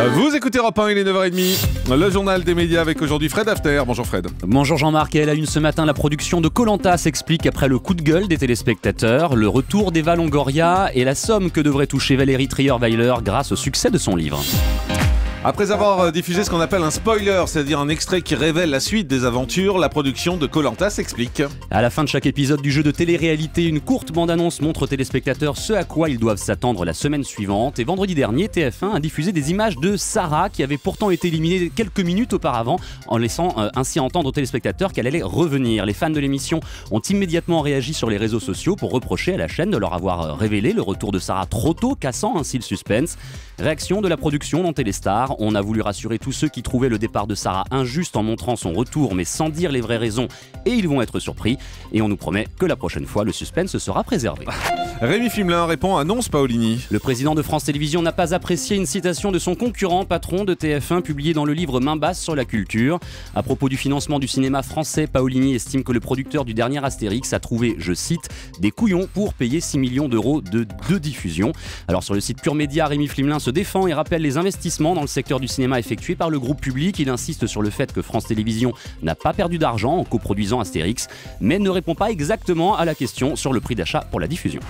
Vous écoutez Europe 1, il est 9h30. Le journal des médias avec aujourd'hui Fred After. Bonjour Fred. Bonjour Jean-Marc. Et à la une ce matin, la production de Koh-Lanta s'explique après le coup de gueule des téléspectateurs, le retour d'Eva Longoria et la somme que devrait toucher Valérie Trierweiler grâce au succès de son livre. Après avoir diffusé ce qu'on appelle un spoiler, c'est-à-dire un extrait qui révèle la suite des aventures, la production de Koh-Lanta s'explique. À la fin de chaque épisode du jeu de télé-réalité, une courte bande-annonce montre aux téléspectateurs ce à quoi ils doivent s'attendre la semaine suivante. Et vendredi dernier, TF1 a diffusé des images de Sarah qui avait pourtant été éliminée quelques minutes auparavant, en laissant ainsi entendre aux téléspectateurs qu'elle allait revenir. Les fans de l'émission ont immédiatement réagi sur les réseaux sociaux pour reprocher à la chaîne de leur avoir révélé le retour de Sarah trop tôt, cassant ainsi le suspense. Réaction de la production dans Téléstar. On a voulu rassurer tous ceux qui trouvaient le départ de Sarah injuste en montrant son retour mais sans dire les vraies raisons, et ils vont être surpris. Et on nous promet que la prochaine fois, le suspense sera préservé. Rémi Fimelin répond à Nonce Paolini. Le président de France Télévisions n'a pas apprécié une citation de son concurrent, patron de TF1, publiée dans le livre Main basse sur la culture. À propos du financement du cinéma français, Paolini estime que le producteur du dernier Astérix a trouvé, je cite, des couillons pour payer 6 millions d'euros de diffusion. Alors sur le site Pure Média, Rémi Fimelin se défend et rappelle les investissements dans le secteur du cinéma effectués par le groupe public. Il insiste sur le fait que France Télévisions n'a pas perdu d'argent en coproduisant Astérix, mais ne répond pas exactement à la question sur le prix d'achat pour la diffusion.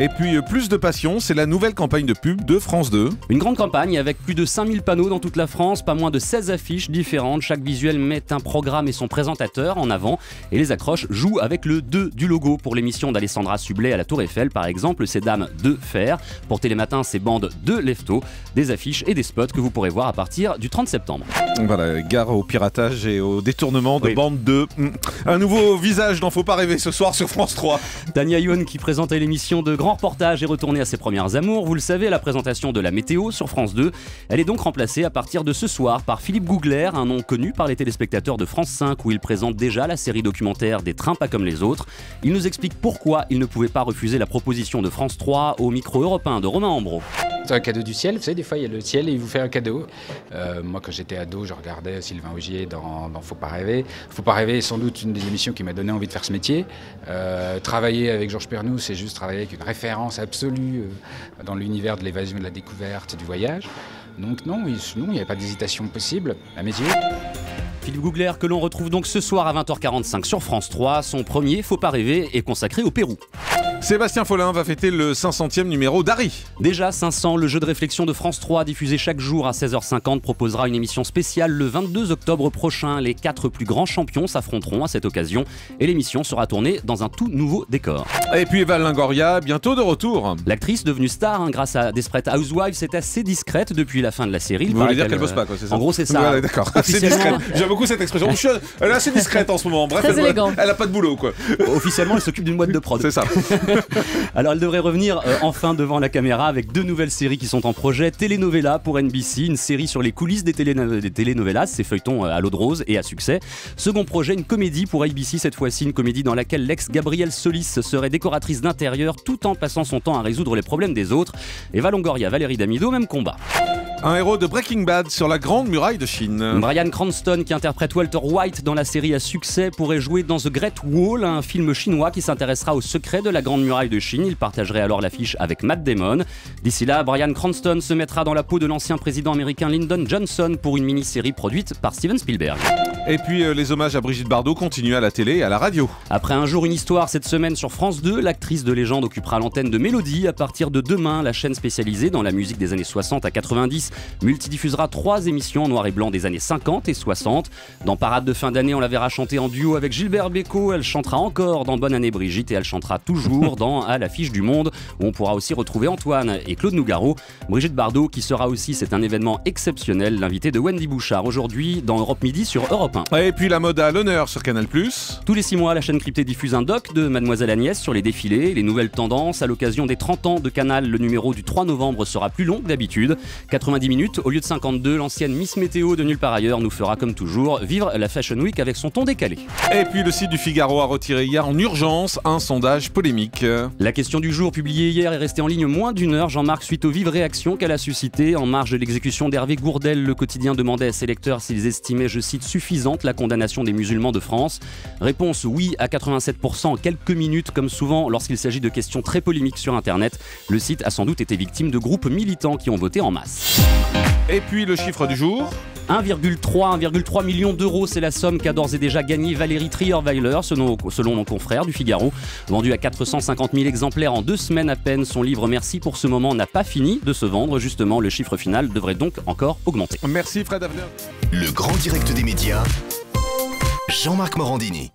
Et puis plus de passion, c'est la nouvelle campagne de pub de France 2. Une grande campagne avec plus de 5000 panneaux dans toute la France, pas moins de 16 affiches différentes. Chaque visuel met un programme et son présentateur en avant, et les accroches jouent avec le 2 du logo. Pour l'émission d'Alessandra Sublet à la Tour Eiffel par exemple, c'est Dame de Fer. Pour Télématin, c'est Bande de Lefto. Des affiches et des spots que vous pourrez voir à partir du 30 septembre. Voilà, gare au piratage et au détournement de Bande 2. Un nouveau visage n'en faut pas rêver ce soir sur France 3. Tania Youn, qui présentait l'émission de Grand Reportage, est retournée à ses premières amours. Vous le savez, à la présentation de la météo sur France 2. Elle est donc remplacée à partir de ce soir par Philippe Googler, un nom connu par les téléspectateurs de France 5 où il présente déjà la série documentaire Des trains pas comme les autres. Il nous explique pourquoi il ne pouvait pas refuser la proposition de France 3 au micro européen de Romain Ambro. C'est un cadeau du ciel, vous savez, des fois il y a le ciel et il vous fait un cadeau. Moi quand j'étais ado, je regardais Sylvain Augier dans Faut pas rêver. Faut pas rêver est sans doute une des émissions qui m'a donné envie de faire ce métier. Travailler avec Georges Pernou, c'est juste travailler avec une référence absolue dans l'univers de l'évasion, de la découverte, du voyage. Donc non, il n'y avait pas d'hésitation possible, à mes yeux. Philippe Googler, que l'on retrouve donc ce soir à 20h45 sur France 3. Son premier Faut pas rêver est consacré au Pérou. Sébastien Follin va fêter le 500e numéro d'Harry. Déjà 500, le jeu de réflexion de France 3, diffusé chaque jour à 16h50, proposera une émission spéciale le 22 octobre prochain. Les 4 plus grands champions s'affronteront à cette occasion et l'émission sera tournée dans un tout nouveau décor. Et puis Eva Longoria, bientôt de retour. L'actrice, devenue star grâce à Desperate Housewives, est assez discrète depuis la fin de la série. Vous voulez dire qu'elle bosse pas, quoi, c'est ça? En gros, c'est ça. Ouais, d'accord. C'est discrète. J'aime beaucoup cette expression. Elle est assez discrète en ce moment. Bref, elle a pas de boulot, quoi. Officiellement, elle s'occupe d'une boîte de prod. C'est ça. Alors elle devrait revenir enfin devant la caméra avec 2 nouvelles séries qui sont en projet. Telenovela pour NBC, une série sur les coulisses des telenovelas, ces feuilletons à l'eau de rose et à succès. Second projet, une comédie pour ABC, cette fois-ci une comédie dans laquelle l'ex-Gabrielle Solis serait décoratrice d'intérieur tout en passant son temps à résoudre les problèmes des autres. Eva Longoria, Valérie Damido, même combat. Un héros de Breaking Bad sur la Grande Muraille de Chine. Bryan Cranston, qui interprète Walter White dans la série à succès, pourrait jouer dans The Great Wall, un film chinois qui s'intéressera aux secrets de la Grande Muraille de Chine. Il partagerait alors l'affiche avec Matt Damon. D'ici là, Bryan Cranston se mettra dans la peau de l'ancien président américain Lyndon Johnson pour une mini-série produite par Steven Spielberg. Et puis les hommages à Brigitte Bardot continuent à la télé et à la radio. Après Un jour une histoire cette semaine sur France 2, l'actrice de légende occupera l'antenne de Mélodie. À partir de demain, la chaîne spécialisée dans la musique des années 60 à 90 multidiffusera 3 émissions en noir et blanc des années 50 et 60. Dans Parade de fin d'année, on la verra chanter en duo avec Gilbert Bécaud. Elle chantera encore dans Bonne année Brigitte et elle chantera toujours dans À l'affiche du Monde, où on pourra aussi retrouver Antoine et Claude Nougaro. Brigitte Bardot qui sera aussi, c'est un événement exceptionnel, l'invité de Wendy Bouchard aujourd'hui dans Europe Midi sur Europe 1. Et puis la mode à l'honneur sur Canal+. Tous les 6 mois, la chaîne cryptée diffuse un doc de Mademoiselle Agnès sur les défilés, les nouvelles tendances. À l'occasion des 30 ans de Canal, le numéro du 3 novembre sera plus long que d'habitude. 90 minutes au lieu de 52, l'ancienne Miss Météo de nulle part ailleurs nous fera comme toujours vivre la Fashion Week avec son ton décalé. Et puis le site du Figaro a retiré hier en urgence un sondage polémique. La question du jour publiée hier est restée en ligne moins d'1 heure, Jean-Marc, suite aux vives réactions qu'elle a suscitées. En marge de l'exécution d'Hervé Gourdel, le quotidien demandait à ses lecteurs s'ils estimaient, je cite, suffisante la condamnation des musulmans de France. Réponse oui à 87% en quelques minutes, comme souvent lorsqu'il s'agit de questions très polémiques sur Internet. Le site a sans doute été victime de groupes militants qui ont voté en masse. Et puis le chiffre du jour. 1,3 million d'euros, c'est la somme qu'a d'ores et déjà gagnée Valérie Trierweiler, selon nos confrères du Figaro. Vendu à 450 000 exemplaires en 2 semaines à peine, son livre Merci pour ce moment n'a pas fini de se vendre. Justement, le chiffre final devrait donc encore augmenter. Merci Fred Hafner. Le grand direct des médias, Jean-Marc Morandini.